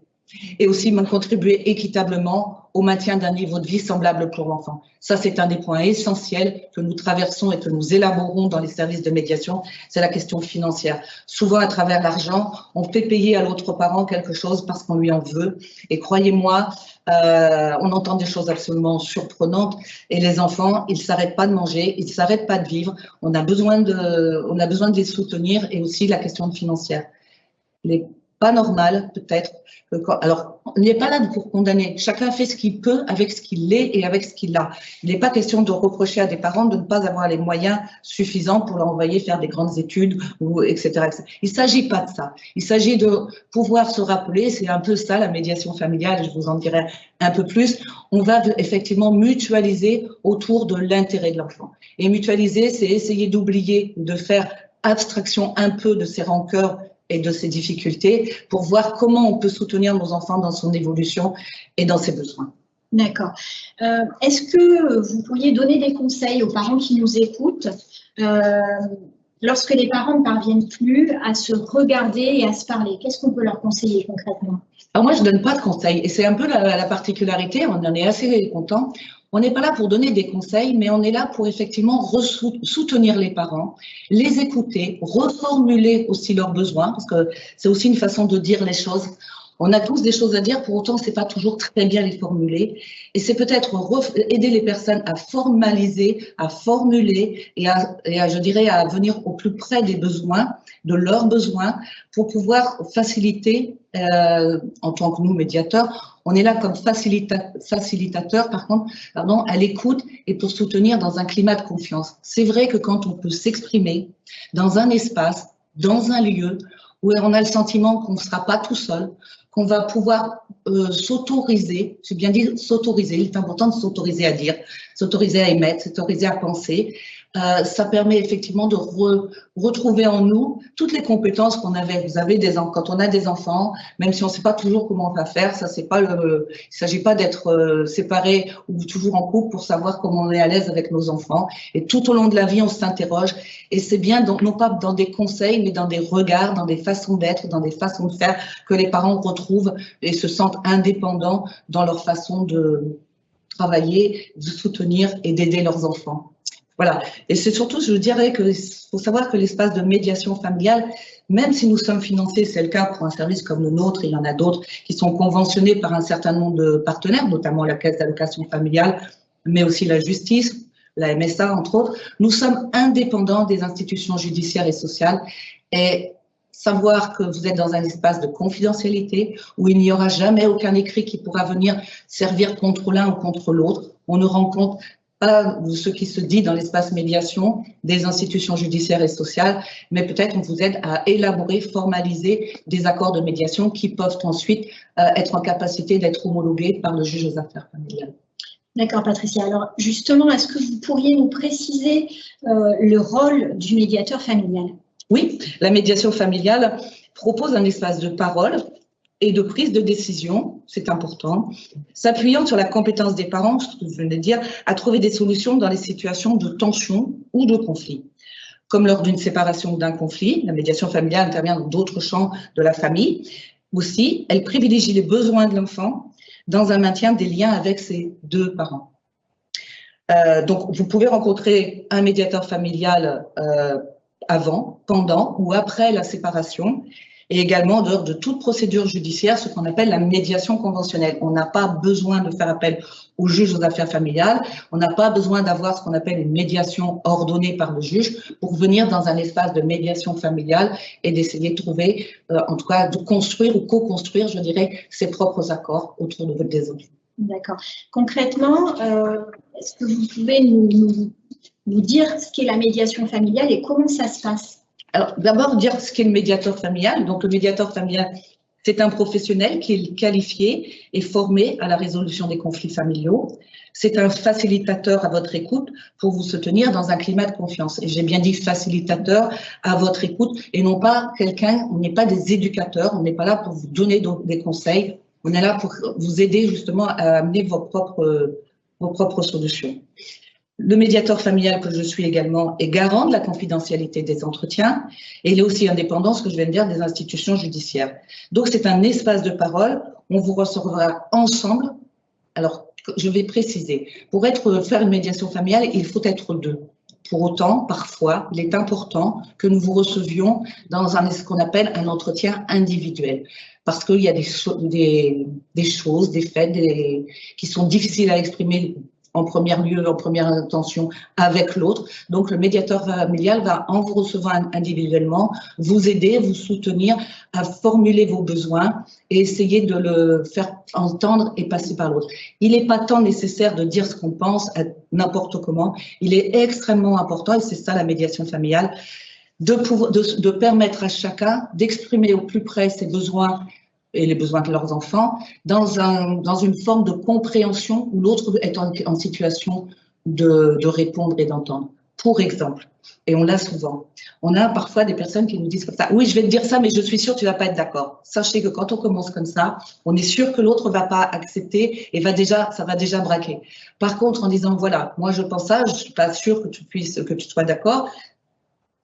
Et aussi contribuer équitablement au maintien d'un niveau de vie semblable pour l'enfant. Ça, c'est un des points essentiels que nous traversons et que nous élaborons dans les services de médiation, c'est la question financière. Souvent, à travers l'argent, on fait payer à l'autre parent quelque chose parce qu'on lui en veut. Et croyez-moi, on entend des choses absolument surprenantes. Et les enfants, ils ne s'arrêtent pas de manger, ils ne s'arrêtent pas de vivre. On a besoin de les soutenir, et aussi la question financière. Pas normal, peut-être. Alors, on n'est pas là pour condamner. Chacun fait ce qu'il peut avec ce qu'il est et avec ce qu'il a. Il n'est pas question de reprocher à des parents de ne pas avoir les moyens suffisants pour leur envoyer faire des grandes études, etc., etc. Il ne s'agit pas de ça. Il s'agit de pouvoir se rappeler, c'est un peu ça la médiation familiale, je vous en dirai un peu plus. On va effectivement mutualiser autour de l'intérêt de l'enfant. Et mutualiser, c'est essayer d'oublier, de faire abstraction un peu de ses rancœurs et de ses difficultés pour voir comment on peut soutenir nos enfants dans son évolution et dans ses besoins. D'accord. Est-ce que vous pourriez donner des conseils aux parents qui nous écoutent lorsque les parents ne parviennent plus à se regarder et à se parler? Qu'est-ce qu'on peut leur conseiller concrètement? Alors moi, je ne donne pas de conseils, et c'est un peu la particularité, on en est assez content. On n'est pas là pour donner des conseils, mais on est là pour effectivement soutenir les parents, les écouter, reformuler aussi leurs besoins, parce que c'est aussi une façon de dire les choses. On a tous des choses à dire, pour autant, c'est pas toujours très bien les formuler. Et c'est peut-être aider les personnes à formaliser, à formuler et je dirais, à venir au plus près des besoins, de leurs besoins, pour pouvoir faciliter, en tant que nous, médiateurs, on est là comme facilitateur, à l'écoute et pour soutenir dans un climat de confiance. C'est vrai que quand on peut s'exprimer dans un espace, dans un lieu, où on a le sentiment qu'on ne sera pas tout seul, qu'on va pouvoir s'autoriser, j'ai bien dit s'autoriser, il est important de s'autoriser à dire, s'autoriser à émettre, s'autoriser à penser. Ça permet effectivement de retrouver en nous toutes les compétences qu'on avait. Vous avez quand on a des enfants, même si on ne sait pas toujours comment on va faire, ça c'est pas il s'agit pas d'être séparé ou toujours en couple pour savoir comment on est à l'aise avec nos enfants. Et tout au long de la vie, on s'interroge. Et c'est bien, donc, non pas dans des conseils, mais dans des regards, dans des façons d'être, dans des façons de faire, que les parents retrouvent et se sentent indépendants dans leur façon de travailler, de soutenir et d'aider leurs enfants. Voilà. Et c'est surtout, je dirais qu'il faut savoir que l'espace de médiation familiale, même si nous sommes financés, c'est le cas pour un service comme le nôtre, il y en a d'autres qui sont conventionnés par un certain nombre de partenaires, notamment la Caisse d'allocation familiale, mais aussi la justice, la MSA, entre autres. Nous sommes indépendants des institutions judiciaires et sociales, et savoir que vous êtes dans un espace de confidentialité où il n'y aura jamais aucun écrit qui pourra venir servir contre l'un ou contre l'autre. On ne rencontre pas ce qui se dit dans l'espace médiation des institutions judiciaires et sociales, mais peut-être on vous aide à élaborer, formaliser des accords de médiation qui peuvent ensuite être en capacité d'être homologués par le juge aux affaires familiales. D'accord, Patricia. Alors justement, est-ce que vous pourriez nous préciser le rôle du médiateur familial? Oui, la médiation familiale propose un espace de parole et de prise de décision, c'est important, s'appuyant sur la compétence des parents, ce que je venais de dire, à trouver des solutions dans les situations de tension ou de conflit. Comme lors d'une séparation ou d'un conflit, la médiation familiale intervient dans d'autres champs de la famille. Aussi, elle privilégie les besoins de l'enfant dans un maintien des liens avec ses deux parents. Donc, vous pouvez rencontrer un médiateur familial avant, pendant ou après la séparation. et également en dehors de toute procédure judiciaire, ce qu'on appelle la médiation conventionnelle. On n'a pas besoin de faire appel au juge aux affaires familiales, on n'a pas besoin d'avoir ce qu'on appelle une médiation ordonnée par le juge pour venir dans un espace de médiation familiale et d'essayer de trouver, en tout cas de construire ou co-construire, je dirais, ses propres accords autour de des autres. D'accord. Concrètement, est-ce que vous pouvez nous dire ce qu'est la médiation familiale et comment ça se passe? Alors, d'abord, dire ce qu'est le médiateur familial. Donc, le médiateur familial, c'est un professionnel qui est qualifié et formé à la résolution des conflits familiaux. C'est un facilitateur à votre écoute pour vous soutenir dans un climat de confiance. Et j'ai bien dit facilitateur à votre écoute et non pas quelqu'un, on n'est pas des éducateurs, on n'est pas là pour vous donner des conseils, on est là pour vous aider justement à amener vos propres solutions. Le médiateur familial que je suis également est garant de la confidentialité des entretiens et il est aussi indépendant, ce que je viens de dire, des institutions judiciaires. Donc c'est un espace de parole, on vous recevra ensemble. Alors je vais préciser, pour faire une médiation familiale, il faut être deux. Pour autant, parfois, il est important que nous vous recevions dans ce qu'on appelle un entretien individuel. Parce qu'il y a des choses, des faits qui sont difficiles à exprimer en premier lieu, en première intention, avec l'autre. Donc, le médiateur familial va, en vous recevant individuellement, vous aider, vous soutenir à formuler vos besoins et essayer de le faire entendre et passer par l'autre. Il n'est pas tant nécessaire de dire ce qu'on pense n'importe comment. Il est extrêmement important, et c'est ça la médiation familiale, de permettre à chacun d'exprimer au plus près ses besoins et les besoins de leurs enfants, dans une forme de compréhension où l'autre est en situation de répondre et d'entendre. Pour exemple, et on l'a souvent, on a parfois des personnes qui nous disent comme ça, oui, je vais te dire ça, mais je suis sûre que tu ne vas pas être d'accord. Sachez que quand on commence comme ça, on est sûr que l'autre ne va pas accepter et ça va déjà braquer. Par contre, en disant, voilà, moi je pense ça, je ne suis pas sûre que tu sois d'accord,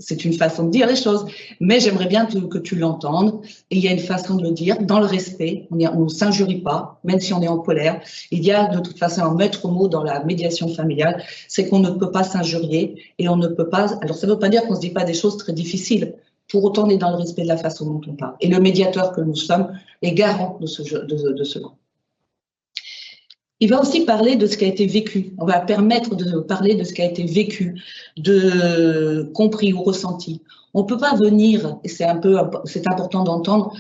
c'est une façon de dire les choses, mais j'aimerais bien que tu l'entendes. Et il y a une façon de le dire, dans le respect, on ne s'injurie pas, même si on est en colère. Il y a de toute façon un maître mot dans la médiation familiale, c'est qu'on ne peut pas s'injurier et on ne peut pas... Alors ça ne veut pas dire qu'on ne se dit pas des choses très difficiles, pour autant on est dans le respect de la façon dont on parle. Et le médiateur que nous sommes est garant de cela. Il va aussi parler de ce qui a été vécu. On va permettre de parler de ce qui a été vécu, compris ou ressenti. On ne peut pas venir, et c'est important d'entendre,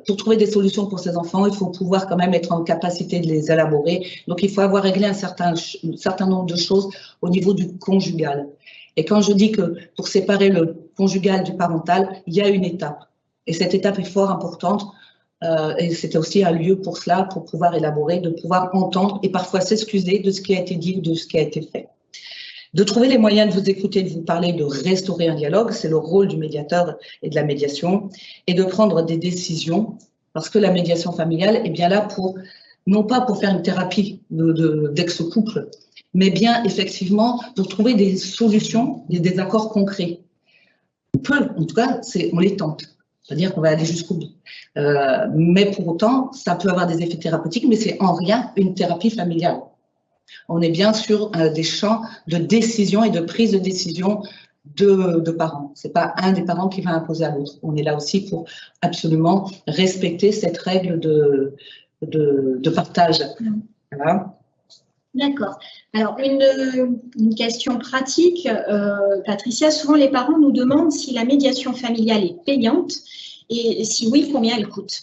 pour trouver des solutions pour ces enfants, il faut pouvoir quand même être en capacité de les élaborer. Donc, il faut avoir réglé un certain nombre de choses au niveau du conjugal. Et quand je dis que pour séparer le conjugal du parental, il y a une étape. Et cette étape est fort importante. Et c'était aussi un lieu pour cela, pour pouvoir élaborer, de pouvoir entendre et parfois s'excuser de ce qui a été dit ou de ce qui a été fait. De trouver les moyens de vous écouter, de vous parler, de restaurer un dialogue, c'est le rôle du médiateur et de la médiation, et de prendre des décisions, parce que la médiation familiale est bien là non pas pour faire une thérapie d'ex-couple, mais bien effectivement pour trouver des solutions, des accords concrets. En tout cas, on les tente. C'est-à-dire qu'on va aller jusqu'au bout. Mais pour autant, ça peut avoir des effets thérapeutiques, mais c'est en rien une thérapie familiale. On est bien sur des champs de décision et de prise de décision de parents. Ce n'est pas un des parents qui va imposer à l'autre. On est là aussi pour absolument respecter cette règle de partage. Voilà. D'accord. Alors, une question pratique, Patricia. Souvent, les parents nous demandent si la médiation familiale est payante et si oui, combien elle coûte.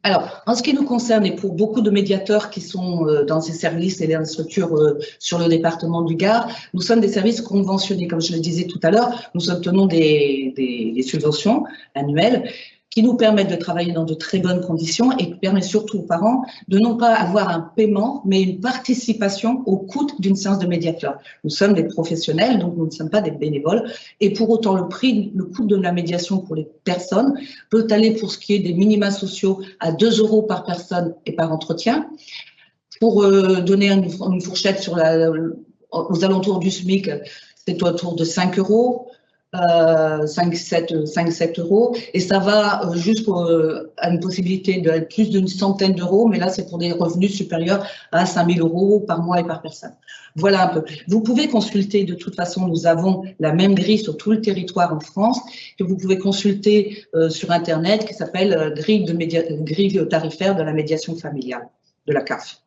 Alors, en ce qui nous concerne, et pour beaucoup de médiateurs qui sont dans ces services et les structures sur le département du Gard, nous sommes des services conventionnés. Comme je le disais tout à l'heure, nous obtenons des subventions annuelles qui nous permettent de travailler dans de très bonnes conditions et qui permettent surtout aux parents de non pas avoir un paiement, mais une participation au coût d'une séance de médiateur. Nous sommes des professionnels, donc nous ne sommes pas des bénévoles, et pour autant le coût de la médiation pour les personnes peut aller pour ce qui est des minima sociaux à 2 € par personne et par entretien. Pour donner une fourchette aux alentours du SMIC, c'est autour de 5 €. 5-7 euros, et ça va jusqu'à une possibilité de plus d'une centaine d'euros, mais là c'est pour des revenus supérieurs à 5 000 euros par mois et par personne. Voilà un peu. Vous pouvez consulter, de toute façon, nous avons la même grille sur tout le territoire en France, que vous pouvez consulter sur Internet, qui s'appelle grille tarifaire de la médiation familiale, de la CAF.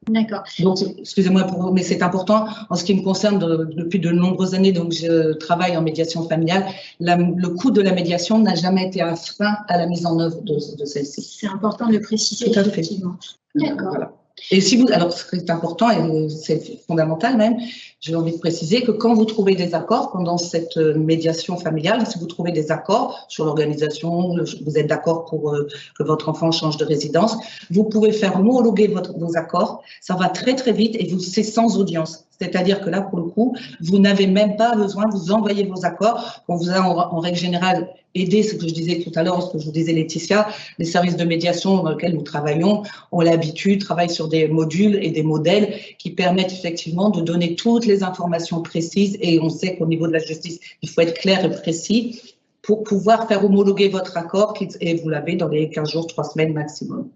D'accord. Donc, excusez-moi, mais c'est important. En ce qui me concerne, depuis de nombreuses années, donc je travaille en médiation familiale. Le coût de la médiation n'a jamais été un frein à la mise en œuvre de celle-ci. C'est important de le préciser, tout à fait. effectivement. D'accord. Voilà. Et si vous, alors ce qui est important et c'est fondamental même, j'ai envie de préciser que quand vous trouvez des accords pendant cette médiation familiale, si vous trouvez des accords sur l'organisation, vous êtes d'accord pour que votre enfant change de résidence, vous pouvez faire homologuer vos accords. Ça va très très vite et c'est sans audience. C'est-à-dire que là, pour le coup, vous n'avez même pas besoin, vous envoyez vos accords. On vous a en règle générale aidé, ce que je disais tout à l'heure, ce que je vous disais Laetitia, les services de médiation dans lesquels nous travaillons ont l'habitude, travaillent sur des modules et des modèles qui permettent effectivement de donner toutes les informations précises, et on sait qu'au niveau de la justice, il faut être clair et précis pour pouvoir faire homologuer votre accord, et vous l'avez dans les 15 jours, 3 semaines maximum.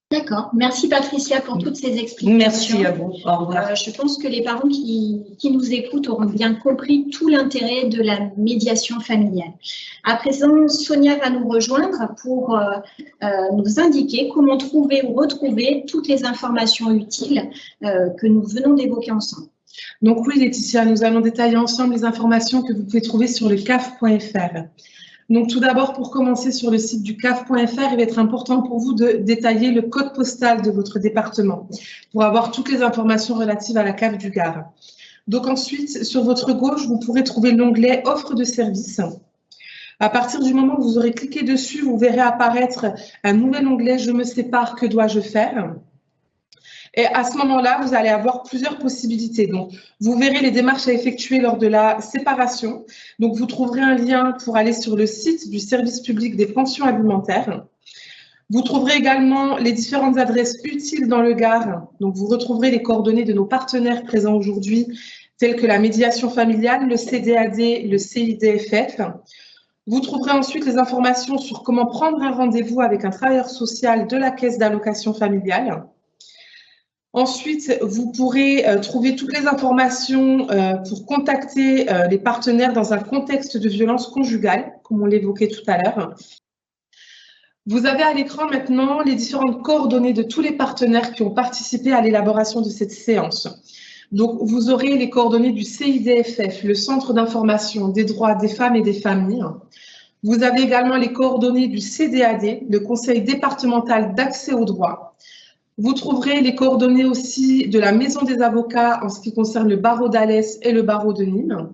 D'accord. Merci Patricia pour toutes ces explications. Merci à vous. Au revoir. Je pense que les parents qui nous écoutent auront bien compris tout l'intérêt de la médiation familiale. À présent, Sonia va nous rejoindre pour nous indiquer comment trouver ou retrouver toutes les informations utiles que nous venons d'évoquer ensemble. Donc oui, Laetitia, nous allons détailler ensemble les informations que vous pouvez trouver sur le caf.fr. Donc tout d'abord, pour commencer sur le site du caf.fr, il va être important pour vous de détailler le code postal de votre département pour avoir toutes les informations relatives à la CAF du Gard. Donc ensuite, sur votre gauche, vous pourrez trouver l'onglet « Offre de services ». À partir du moment où vous aurez cliqué dessus, vous verrez apparaître un nouvel onglet « Je me sépare, que dois-je faire ?» Et à ce moment-là, vous allez avoir plusieurs possibilités. Donc, vous verrez les démarches à effectuer lors de la séparation. Donc, vous trouverez un lien pour aller sur le site du service public des pensions alimentaires. Vous trouverez également les différentes adresses utiles dans le Gard. Donc, vous retrouverez les coordonnées de nos partenaires présents aujourd'hui, tels que la médiation familiale, le CDAD, le CIDFF. Vous trouverez ensuite les informations sur comment prendre un rendez-vous avec un travailleur social de la caisse d'allocation familiale. Ensuite, vous pourrez trouver toutes les informations pour contacter les partenaires dans un contexte de violence conjugale, comme on l'évoquait tout à l'heure. Vous avez à l'écran maintenant les différentes coordonnées de tous les partenaires qui ont participé à l'élaboration de cette séance. Donc, vous aurez les coordonnées du CIDFF, le Centre d'information des droits des femmes et des familles. Vous avez également les coordonnées du CDAD, le Conseil départemental d'accès aux droits. Vous trouverez les coordonnées aussi de la Maison des avocats en ce qui concerne le barreau d'Alès et le barreau de Nîmes.